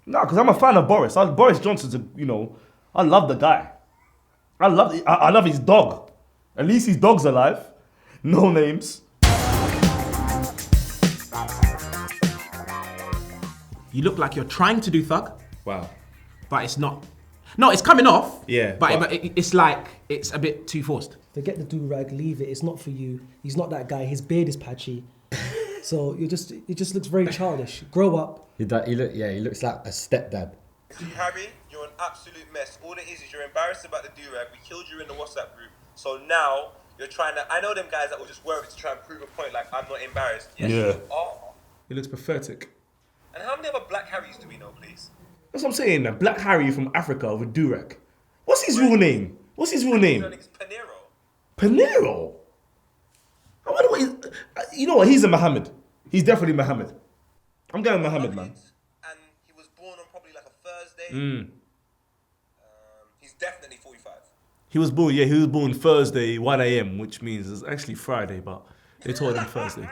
No, because I'm a fan of Boris. Boris Johnson's I love the guy. I love his dog. At least his dog's alive. No names. You look like you're trying to do thug, Wow. but it's not. No, it's coming off. Yeah, but it's like it's a bit too forced. Forget the do-rag, leave it. It's not for you. He's not that guy. His beard is patchy. So it just looks very childish. Grow up. He looks like a stepdad. See, Harry, you're an absolute mess. All it is you're embarrassed about the do-rag. We killed you in the WhatsApp group. So now you're trying to... I know them guys that will just wear it to try and prove a point like, I'm not embarrassed. Yes, you are. He looks pathetic. And how many other Black Harrys do we know, please? That's what I'm saying. A Black Harry from Africa with durag. What's his real name? It's Panero. Panero. I wonder what you know what? He's a Muhammad. He's definitely Muhammad. I'm going Muhammad, man. And he was born on probably like a Thursday. He's definitely 45. He was born Thursday, 1 a.m., which means it's actually Friday, but they told him Thursday.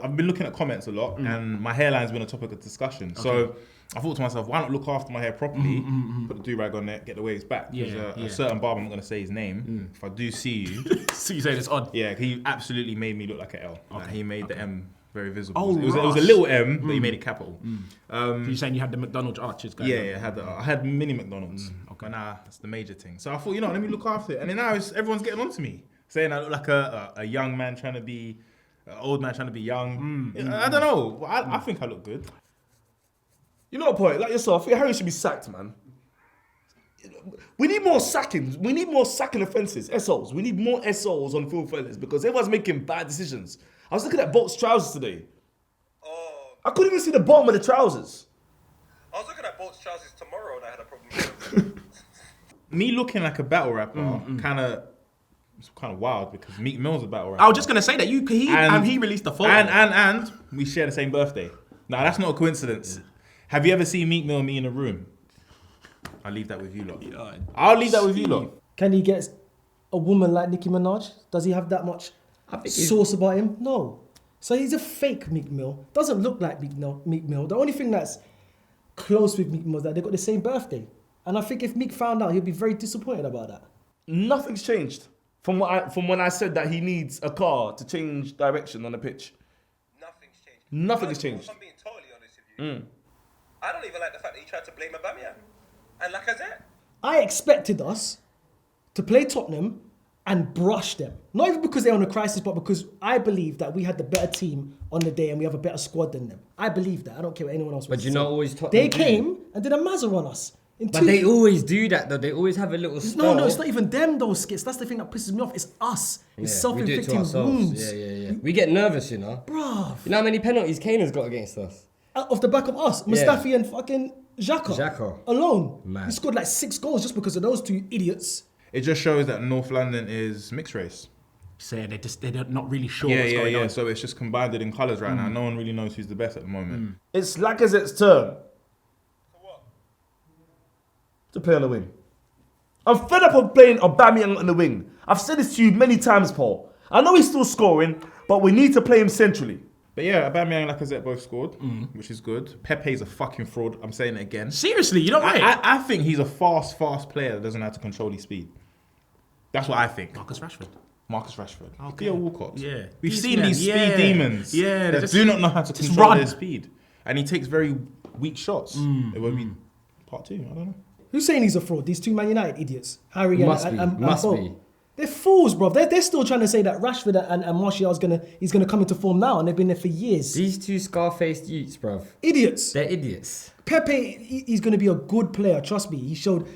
I've been looking at comments a lot, and my hairline's been a topic of discussion. Okay. So I thought to myself, why not look after my hair properly, put the do-rag on it, get the waves back. There's a certain barber, I'm not going to say his name. If I do see you... So you saying it's odd? Yeah, he absolutely made me look like an L. Okay. Like he made the M very visible. Oh, it was a little M, but he made it capital. You're saying you had the McDonald's arches going on? Yeah, I had mini McDonald's. But nah, that's the major thing. So I thought, let me look after it. And then now everyone's getting on to me, saying I look like a young man trying to be... old man trying to be young. I don't know. I think I look good. You know what, point? Like yourself, I think Harry should be sacked, man. We need more sackings. We need more sacking offences. SOs. We need more SOs on FilthyFellas because everyone's making bad decisions. I was looking at Bolt's trousers today. Oh. I couldn't even see the bottom of the trousers. I was looking at Bolt's trousers tomorrow and I had a problem with it. Me looking like a battle rapper, it's kind of wild because Meek Mill's a battle rapper. I was just gonna say that he released the photo. And we share the same birthday. Now that's not a coincidence. Have you ever seen Meek Mill and me in a room? I'll leave that with you lot. I'll leave that with you lot. Can he get a woman like Nicki Minaj? Does he have that much sauce about him? No. So he's a fake Meek Mill. Doesn't look like Meek Mill. The only thing that's close with Meek Mill is that they got the same birthday. And I think if Meek found out, he'll be very disappointed about that. Nothing's changed from when I said that he needs a car to change direction on the pitch. Nothing's changed. Nothing has changed. If I'm being totally honest with you, I don't even like the fact that he tried to blame Aubameyang. And Lacazette. I expected us to play Tottenham and brush them. Not even because they're on a crisis, but because I believe that we had the better team on the day and we have a better squad than them. I believe that. I don't care what anyone else But wants you to know, say. always Tottenham They came and did a mazza on us. But they always do that though. They always have a little spell. No, it's not even them, those skits. That's the thing that pisses me off. It's us. It's self-inflicting wounds. Yeah. We get nervous, Bruv. You know how many penalties Kane has got against us? Off the back of us. Mustafi and fucking Xhaka. Alone. Man. He scored like 6 goals just because of those two idiots. It just shows that North London is mixed race. Saying they're not really sure what's going on. So it's just combined in colours right now. No one really knows who's the best at the moment. It's Lacazette's turn For what? to play on the wing. I'm fed up of playing Aubameyang on the wing. I've said this to you many times, Paul. I know he's still scoring, but we need to play him centrally. But yeah, Aubameyang and Lacazette both scored, which is good. Pepe's a fucking fraud. I'm saying it again. Seriously, you don't rate? I think he's a fast player that doesn't know how to control his speed. That's what I think. Marcus Rashford. Okay. Theo Walcott. Yeah. We've seen these speed demons that do not know how to control their speed. And he takes very weak shots. It will be part 2, I don't know. Who's saying he's a fraud? These two Man United idiots. Harry and Must Bo. be. They're fools, bro. They're still trying to say that Rashford and Martial's he's gonna come into form now, and they've been there for years. These two scar-faced youths, bruv. Idiots. They're idiots. Pepe, he's gonna be a good player. Trust me. He showed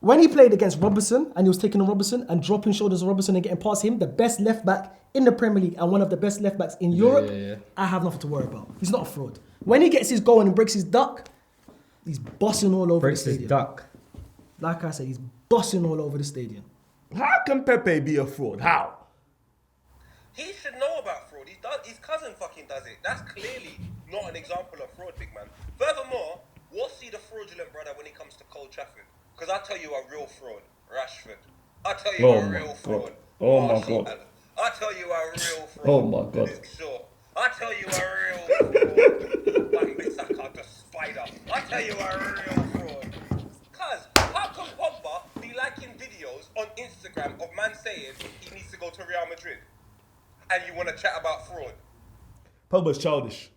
when he played against Robertson and he was taking on Robertson and dropping shoulders of Robertson and getting past him, the best left back in the Premier League and one of the best left backs in Europe. I have nothing to worry about. He's not a fraud. When he gets his goal and breaks his duck, he's bossing all over the stadium. Breaks his duck. Like I said, he's bossing all over the stadium. How can Pepe be a fraud? How? He should know about fraud. His cousin fucking does it. That's clearly not an example of fraud, big man. Furthermore, what's he the fraudulent brother when it comes to Cold Trafford? Because I tell you a real fraud, Rashford. I tell you a real fraud. Martial. I tell you a real fraud. Oh my God. Luke Shaw. I tell you a real fraud. Wan-Bissaka despises I'll tell you a real fraud. Cuz, how can Pogba be liking videos on Instagram of man saying he needs to go to Real Madrid? And you want to chat about fraud? Pogba's childish.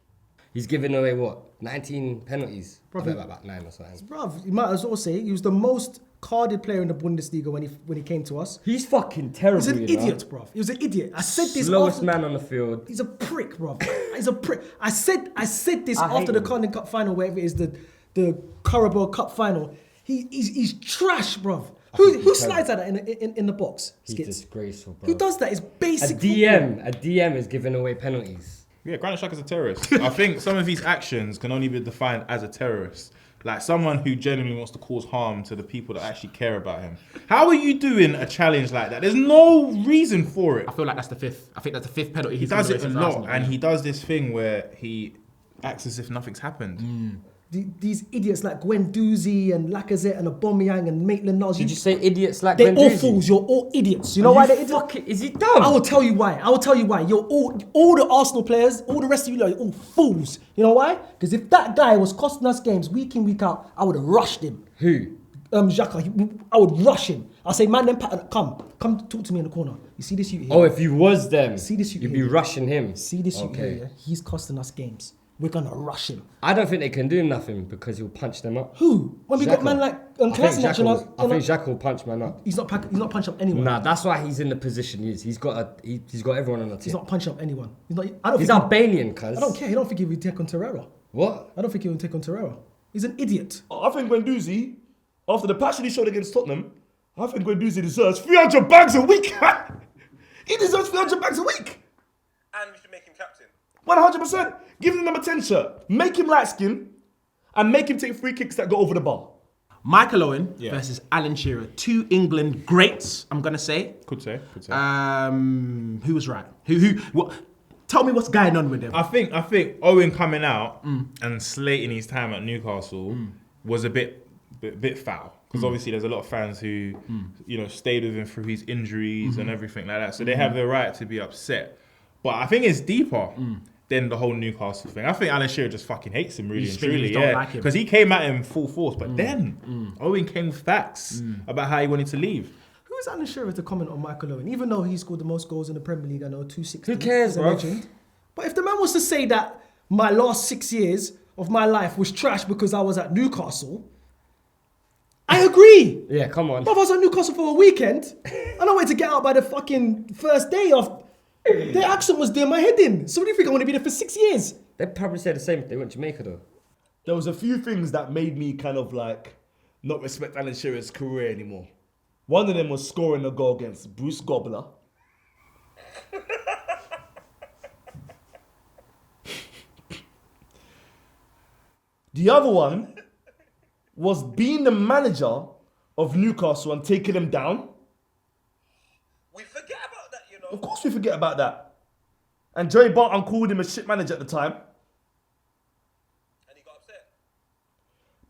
He's given away what? 19 penalties? Probably. About 9 or something. Bruv, you might as well say he was the most carded player in the Bundesliga when he came to us. He's fucking terrible. He's an you know? idiot, bruv. He was an idiot. I said this Slowest after, man on the field. He's a prick, bruv. He's a prick. I said this I hate after the him. Carling Cup final, wherever it is, the Carabao Cup final. He's trash, bruv. Who slides at that in the box? He's Skits. disgraceful, bro. Who does that? It's A basic. DM is giving away penalties. Yeah, Granit Xhaka's a terrorist. I think some of his actions can only be defined as a terrorist. Like someone who genuinely wants to cause harm to the people that actually care about him. How are you doing a challenge like that? There's no reason for it. I feel like that's the fifth. I think that's the fifth penalty. He does it a lot, and he does this thing where he acts as if nothing's happened. These idiots like Guendouzi and Lacazette and Aubameyang and Maitland-Niles. Did you say idiots like They're all Guendouzi? fools. You're all idiots. You know why they're idiots? Fuck it. Is he dumb? I will tell you why. You're all the Arsenal players, all the rest of you, are all fools. You know why? Because if that guy was costing us games week in, week out, I would have rushed him. Who? Xhaka. I would rush him. I'll say, man, then come talk to me in the corner. You see this you here? Oh, if you was them, See this you you'd here. be rushing him. See this you Okay. here, yeah? He's costing us games. We're gonna rush him. I don't think they can do nothing because he'll punch them up. Who? When we got Xhaka. man like I think Kolasinac, Xhaka will punch man up. he's not punching up anyone. Nah, that's why he's in the position he is. He's got everyone on the He's team. not punching up anyone. I don't He's think Albanian, cuz. I don't care. I don't think he would take on Torreira. What? I don't think he would take on Torreira. He's an idiot. I think Guendouzi, after the passion he showed against Tottenham, I think Guendouzi deserves 300 bags a week. He deserves 300 bags a week. And we should make him captain. 100%. Give him the number 10 shirt. Make him light skin and make him take free kicks that go over the bar. Michael Owen versus Alan Shearer, two England greats. I'm gonna say. Could say. Who was right? Who? What? Tell me what's going on with them. I think Owen coming out and slating his time at Newcastle was a bit foul. Because obviously there's a lot of fans who, stayed with him through his injuries and everything like that. So they have the right to be upset. But I think it's deeper than the whole Newcastle thing. I think Alan Shearer just fucking hates him, really You and think he truly. don't Yeah, like him? because he came at him full force. But then Owen came with facts about how he wanted to leave. Who is Alan Shearer to comment on Michael Owen? Even though he scored the most goals in the Premier League, I know 260. Who cares, he's a bro? legend. But if the man was to say that my last 6 years of my life was trash because I was at Newcastle, I agree. Yeah, come on. But if I was at Newcastle for a weekend, I don't wait to get out by the fucking first day of. The accent was doing my head in. So what do you think? I want to be there for 6 years. They'd probably say the same if they went to Jamaica, though. There was a few things that made me kind of like not respect Alan Shearer's career anymore. One of them was scoring a goal against Bruce Gobbler. The other one was being the manager of Newcastle and taking them down. We forget about that, you know. Of course we forget about that. And Joey Barton called him a shit manager at the time. And he got upset.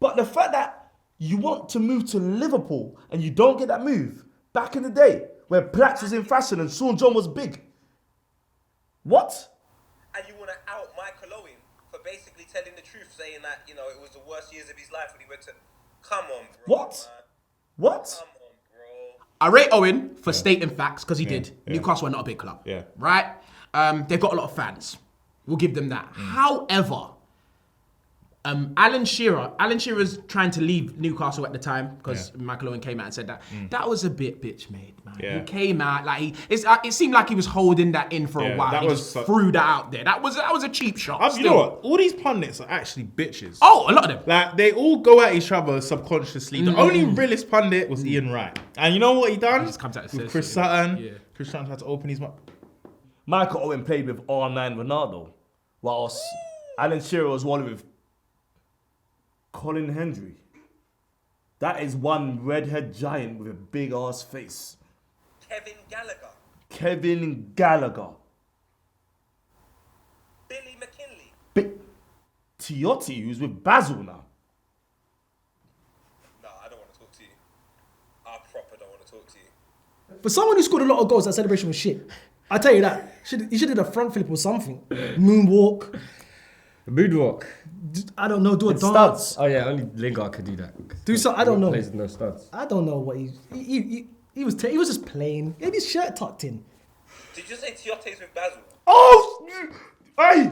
But the fact that you want to move to Liverpool and you don't get that move, back in the day, where Platts was in fashion and Sean John was big. What? And you want to out Michael Owen for basically telling the truth, saying that, it was the worst years of his life when he went to... Come on, bro. What? Man. What? Come on, bro. I rate Owen for stating facts because he did. yeah. Newcastle are not a big club. Yeah. Right? They've got a lot of fans. We'll give them that. However, Alan Shearer's trying to leave Newcastle at the time because Michael Owen came out and said that. That was a bit bitch made, man. Yeah. He came out like it seemed like he was holding that in for a while. that He was just so- threw that out there. That was a cheap shot. You know still. what? All these pundits are actually bitches. Oh, a lot of them. Like, they all go at each other subconsciously. The only realist pundit was Ian Wright. And you know what he done? He just comes out and with says Chris it. Sutton. Yeah. Chris Sutton had to open his mouth. Michael Owen played with R9 Ronaldo, whilst Alan Shearer was one with Colin Hendry. That is one redhead giant with a big ass face. Kevin Gallagher. Kevin Gallagher. Billy McKinley. Tiotti, who's with Basel now. No, I don't want to talk to you. I proper don't want to talk to you. For someone who scored a lot of goals, that celebration was shit. I tell you that. He should have did a front flip or something. Moonwalk. Moonwalk. I don't know. Do a It's dance. studs. Oh yeah, only Lingard could do that. Do so. I don't know. Plays with no studs. I don't know what he was just playing. He had his shirt tucked in. Did you say Tiote's with Basil? Oh, hey,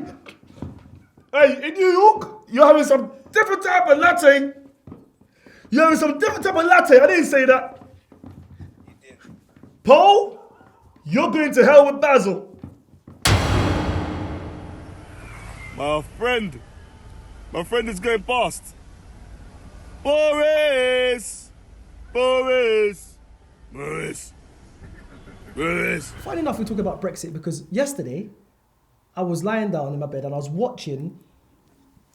in New York, you're having some different type of latte. You're having some different type of latte. I didn't say that. You did. Paul, you're going to hell with Basil. My friend is going past. Boris. Funny enough, we talk about Brexit because yesterday I was lying down in my bed and I was watching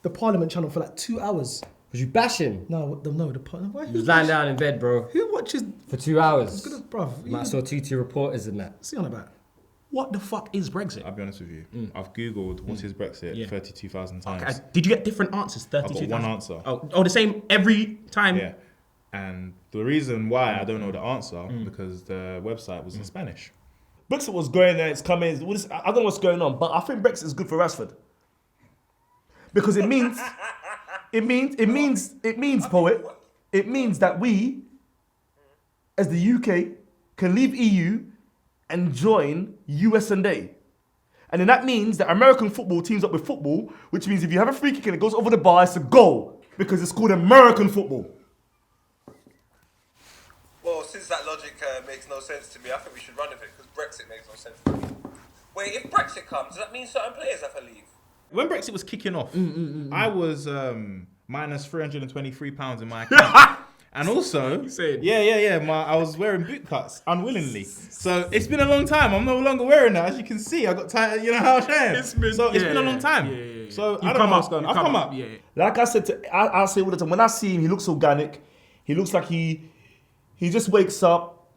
the Parliament channel for like 2 hours. Was you bashing? No, the Parliament. Why You was lying down in bed, bro, Who watches? for 2 hours. Bruv, I saw TT reporters and that. see on about. What the fuck is Brexit? I'll be honest with you. I've googled what is Brexit Yeah. 32,000 times. Okay, did you get different answers? got 32,000? one answer. Oh, the same every time? Yeah. And the reason why I don't know the answer because the website was in Spanish. Brexit was going there, it's coming. I don't know what's going on, but I think Brexit is good for Rashford. Because it means, poet, it means that we, as the UK, can leave EU and join US&A. And then that means that American football teams up with football, which means if you have a free kick and it goes over the bar, it's a goal. Because it's called American football. Well, since that logic makes no sense to me, I think we should run with it because Brexit makes no sense to me. Wait, if Brexit comes, does that mean certain players have to leave? When Brexit was kicking off, I was minus £323 in my account. And also, I was wearing boot cuts unwillingly. So it's been a long time. I'm no longer wearing that. As you can see, I got tired. You know how I am. It's been a long time. Yeah. So You I don't know what's going on. I've come up. Yeah. Like I said, I say all the time, when I see him, he looks organic. He looks like he just wakes up,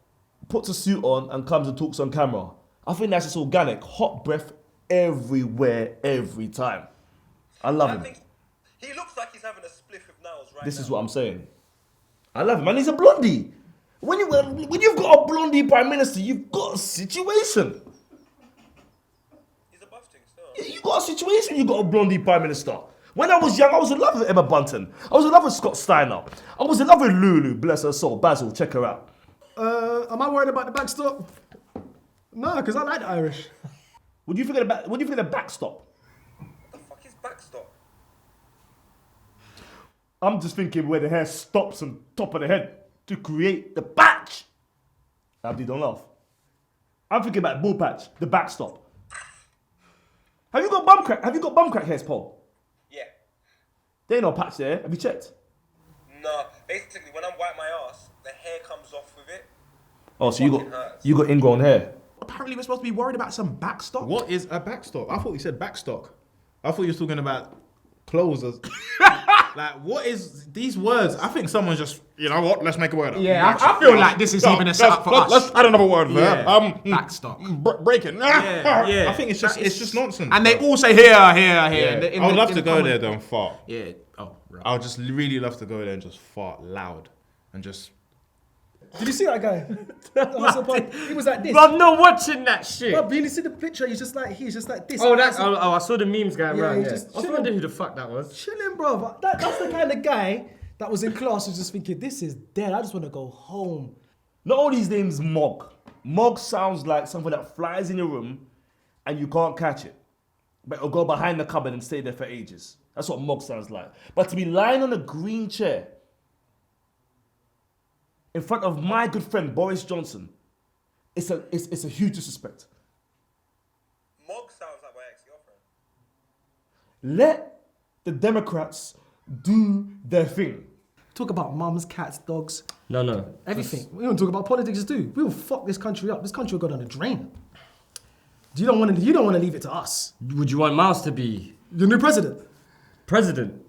puts a suit on, and comes and talks on camera. I think that's just organic. Hot breath everywhere, every time. I love him. think he looks like he's having a spliff with nails right This now. is what I'm saying. I love him, and he's a blondie. When you've got a blondie prime minister, you've got a situation. He's a buff thing still. Yeah, you got a situation. You got a blondie prime minister. When I was young, I was in love with Emma Bunton. I was in love with Scott Steiner. I was in love with Lulu. Bless her soul. Basil, check her out. Am I worried about the backstop? No, because I like the Irish. What do you think of the backstop? What the fuck is backstop? I'm just thinking where the hair stops on top of the head to create the patch. Abdi, don't laugh. I'm thinking about bull patch, the backstop. Have you got bum crack hairs, Paul? Yeah. There ain't no patch there. Have you checked? No, basically when I'm wiping my ass, the hair comes off with it. Oh, so Fucking hurts. you got ingrown hair. Apparently, we're supposed to be worried about some backstop. What is a backstop? I thought you said backstock. I thought you were talking about clothes. Like, what is these words? I think someone just, you know what? Let's make a word up. Yeah, I feel like this is even a setup for us. Let's add another word there. Backstop. Breaking. Yeah. I think it's just nonsense. And they all say here. I would love to go there though and fart. Yeah. Oh, right. I would just really love to go there and just fart loud and just. Did you see that guy? He was like this. But I'm not watching that shit. But you see the picture, he's just like this. Oh, I saw the memes going Yeah, around. he's Yeah. just I was chilling. wondering who the fuck that was. Chilling, bro. That's the kind of guy that was in class who's just thinking, this is dead. I just want to go home. Not all these names Mog. Mog sounds like something that flies in your room and you can't catch it. But it'll go behind the cupboard and stay there for ages. That's what Mog sounds like. But to be lying on a green chair in front of my good friend Boris Johnson, it's a huge disrespect. Mog sounds like my ex-girlfriend. Let the Democrats do their thing. Talk about mums, cats, dogs, No. everything. We don't talk about politics too. We will fuck this country up. This country will go down the drain. You don't want to leave it to us. Would you want Miles to be The new president. president?